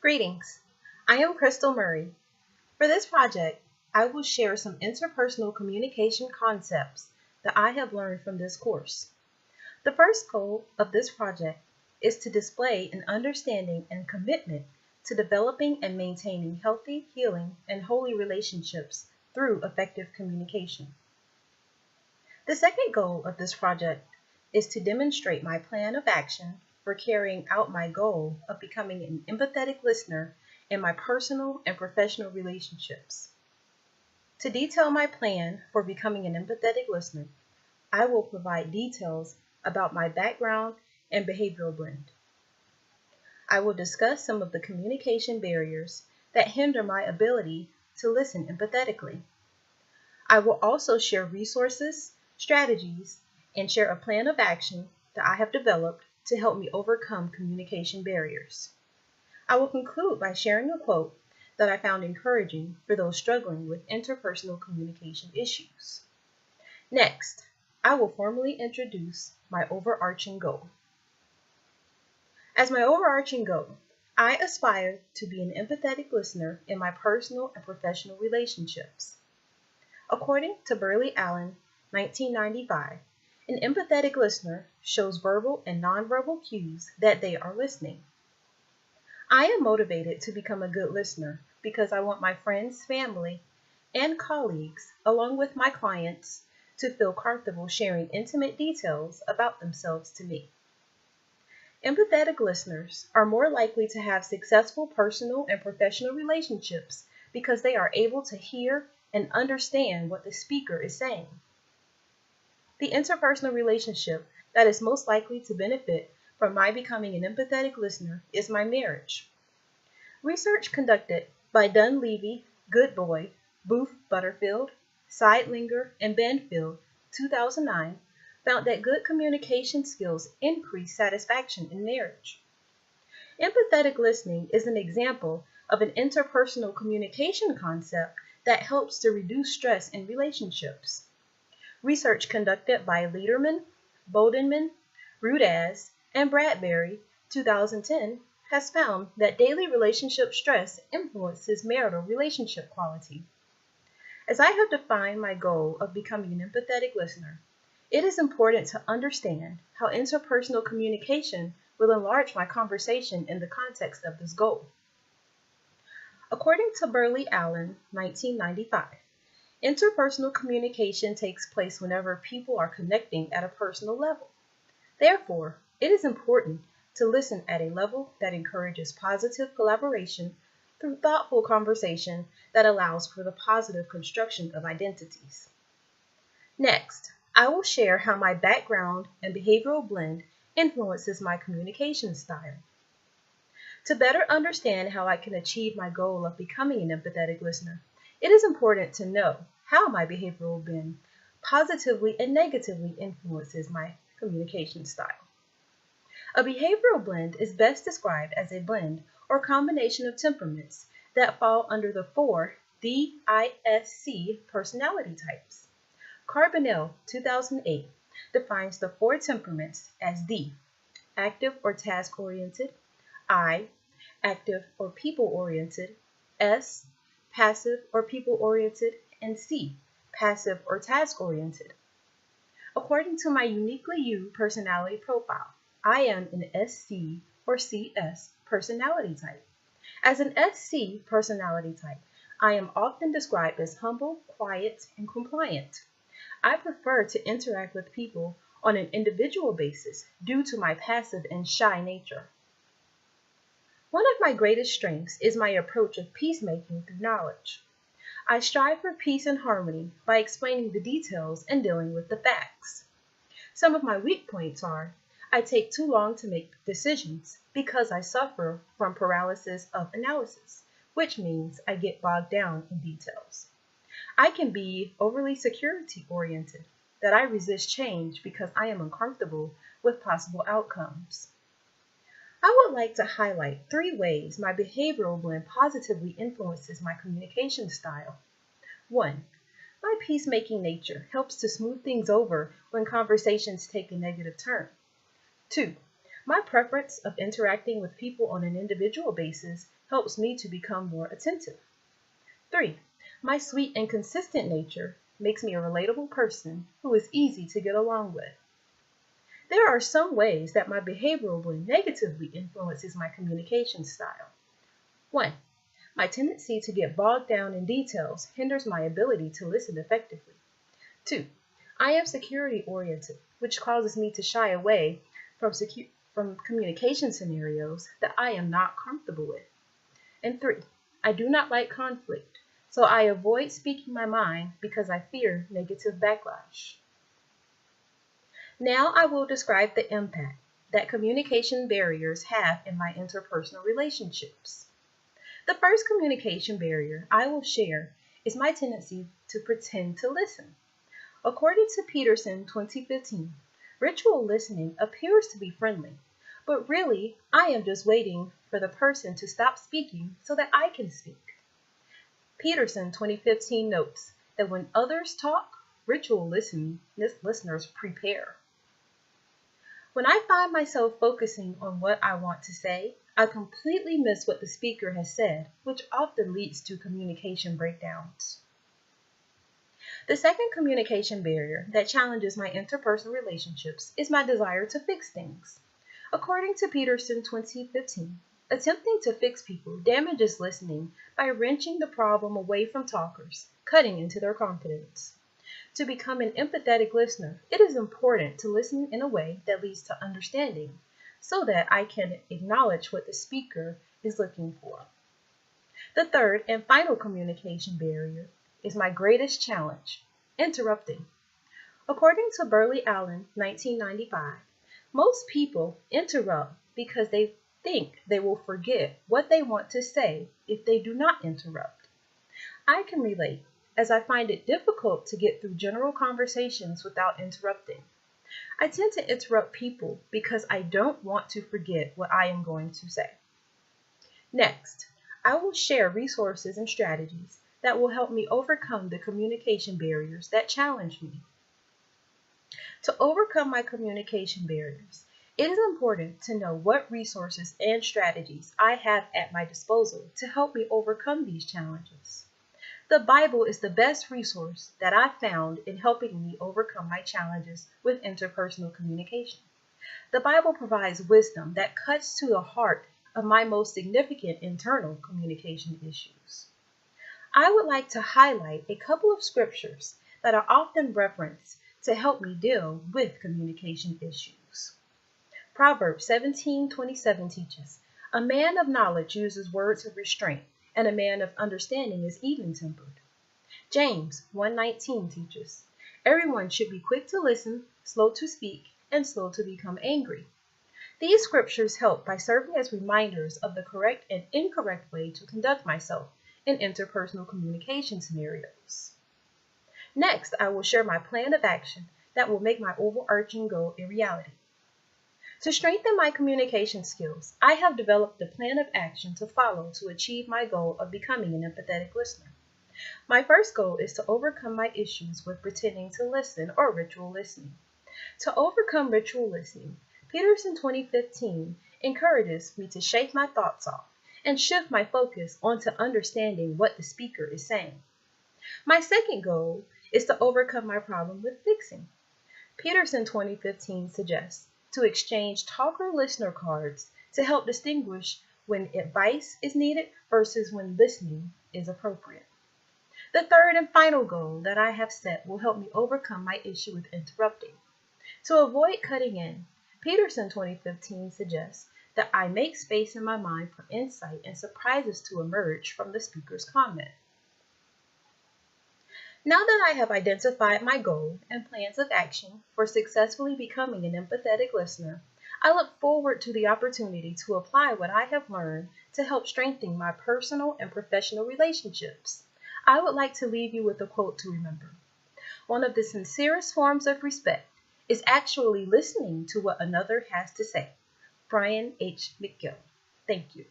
Greetings, I am Krystal Murray. For this project, I will share some interpersonal communication concepts that I have learned from this course. The first goal of this project is to display an understanding and commitment to developing and maintaining healthy, healing, and holy relationships through effective communication. The second goal of this project is to demonstrate my plan of action for carrying out my goal of becoming an empathetic listener in my personal and professional relationships. To detail my plan for becoming an empathetic listener, I will provide details about my background and behavioral blend. I will discuss some of the communication barriers that hinder my ability to listen empathetically. I will also share resources, strategies, and share a plan of action that I have developed to help me overcome communication barriers. I will conclude by sharing a quote that I found encouraging for those struggling with interpersonal communication issues. Next, I will formally introduce my overarching goal. As my overarching goal, I aspire to be an empathetic listener in my personal and professional relationships. According to Burley Allen, 1995, an empathetic listener shows verbal and nonverbal cues that they are listening. I am motivated to become a good listener because I want my friends, family, and colleagues, along with my clients, to feel comfortable sharing intimate details about themselves to me. Empathetic listeners are more likely to have successful personal and professional relationships because they are able to hear and understand what the speaker is saying. The interpersonal relationship that is most likely to benefit from my becoming an empathetic listener is my marriage. Research conducted by Dunleavy, Goodboy, Booth Butterfield, Seidlinger, and Banfield, 2009, found that good communication skills increase satisfaction in marriage. Empathetic listening is an example of an interpersonal communication concept that helps to reduce stress in relationships. Research conducted by Lederman, Bodenman, Rudaz, and Bradbury, 2010, has found that daily relationship stress influences marital relationship quality. As I have defined my goal of becoming an empathetic listener, it is important to understand how interpersonal communication will enlarge my conversation in the context of this goal. According to Burley Allen, 1995, interpersonal communication takes place whenever people are connecting at a personal level. Therefore, it is important to listen at a level that encourages positive collaboration through thoughtful conversation that allows for the positive construction of identities. Next, I will share how my background and behavioral blend influences my communication style. To better understand how I can achieve my goal of becoming an empathetic listener, it is important to know how my behavioral blend positively and negatively influences my communication style. A behavioral blend is best described as a blend or combination of temperaments that fall under the four DISC personality types. Carbonell, 2008, defines the four temperaments as D, active or task-oriented, I, active or people-oriented, S, passive or people-oriented, and C, passive or task-oriented. According to my uniquely you personality profile, I am an SC or CS personality type. As an SC personality type, I am often described as humble, quiet, and compliant. I prefer to interact with people on an individual basis due to my passive and shy nature. One of my greatest strengths is my approach of peacemaking through knowledge. I strive for peace and harmony by explaining the details and dealing with the facts. Some of my weak points are I take too long to make decisions because I suffer from paralysis of analysis, which means I get bogged down in details. I can be overly security-oriented, that I resist change because I am uncomfortable with possible outcomes. I would like to highlight 3 ways my behavioral blend positively influences my communication style. 1. My peacemaking nature helps to smooth things over when conversations take a negative turn. 2. My preference of interacting with people on an individual basis helps me to become more attentive. 3. My sweet and consistent nature makes me a relatable person who is easy to get along with. There are some ways that my behavioral blend negatively influences my communication style. 1. My tendency to get bogged down in details hinders my ability to listen effectively. 2. I am security-oriented, which causes me to shy away from communication scenarios that I am not comfortable with. And 3. I do not like conflict, so I avoid speaking my mind because I fear negative backlash. Now I will describe the impact that communication barriers have in my interpersonal relationships. The first communication barrier I will share is my tendency to pretend to listen. According to Peterson 2015, ritual listening appears to be friendly, but really I am just waiting for the person to stop speaking so that I can speak. Peterson 2015 notes that when others talk, ritual listeners prepare. When I find myself focusing on what I want to say, I completely miss what the speaker has said, which often leads to communication breakdowns. The second communication barrier that challenges my interpersonal relationships is my desire to fix things. According to Peterson 2015, attempting to fix people damages listening by wrenching the problem away from talkers, cutting into their confidence. To become an empathetic listener, it is important to listen in a way that leads to understanding, so that I can acknowledge what the speaker is looking for. The third and final communication barrier is my greatest challenge, interrupting. According to Burley Allen, 1995, most people interrupt because they think they will forget what they want to say if they do not interrupt. I can relate, as I find it difficult to get through general conversations without interrupting. I tend to interrupt people because I don't want to forget what I am going to say. Next, I will share resources and strategies that will help me overcome the communication barriers that challenge me. To overcome my communication barriers, it is important to know what resources and strategies I have at my disposal to help me overcome these challenges. The Bible is the best resource that I found in helping me overcome my challenges with interpersonal communication. The Bible provides wisdom that cuts to the heart of my most significant internal communication issues. I would like to highlight a couple of scriptures that are often referenced to help me deal with communication issues. Proverbs 17:27 teaches, "A man of knowledge uses words of restraint, and a man of understanding is even-tempered." James 1:19 teaches, "Everyone should be quick to listen, slow to speak, and slow to become angry." These scriptures help by serving as reminders of the correct and incorrect way to conduct myself in interpersonal communication scenarios. Next, I will share my plan of action that will make my overarching goal a reality. To strengthen my communication skills, I have developed a plan of action to follow to achieve my goal of becoming an empathetic listener. My first goal is to overcome my issues with pretending to listen or ritual listening. To overcome ritual listening, Peterson 2015 encourages me to shake my thoughts off and shift my focus onto understanding what the speaker is saying. My second goal is to overcome my problem with fixing. Peterson 2015 suggests to exchange talker-listener cards to help distinguish when advice is needed versus when listening is appropriate. The third and final goal that I have set will help me overcome my issue with interrupting. To avoid cutting in, Peterson 2015 suggests that I make space in my mind for insight and surprises to emerge from the speaker's comment. Now that I have identified my goal and plans of action for successfully becoming an empathetic listener, I look forward to the opportunity to apply what I have learned to help strengthen my personal and professional relationships. I would like to leave you with a quote to remember. One of the sincerest forms of respect is actually listening to what another has to say. Brian H. McGill. Thank you.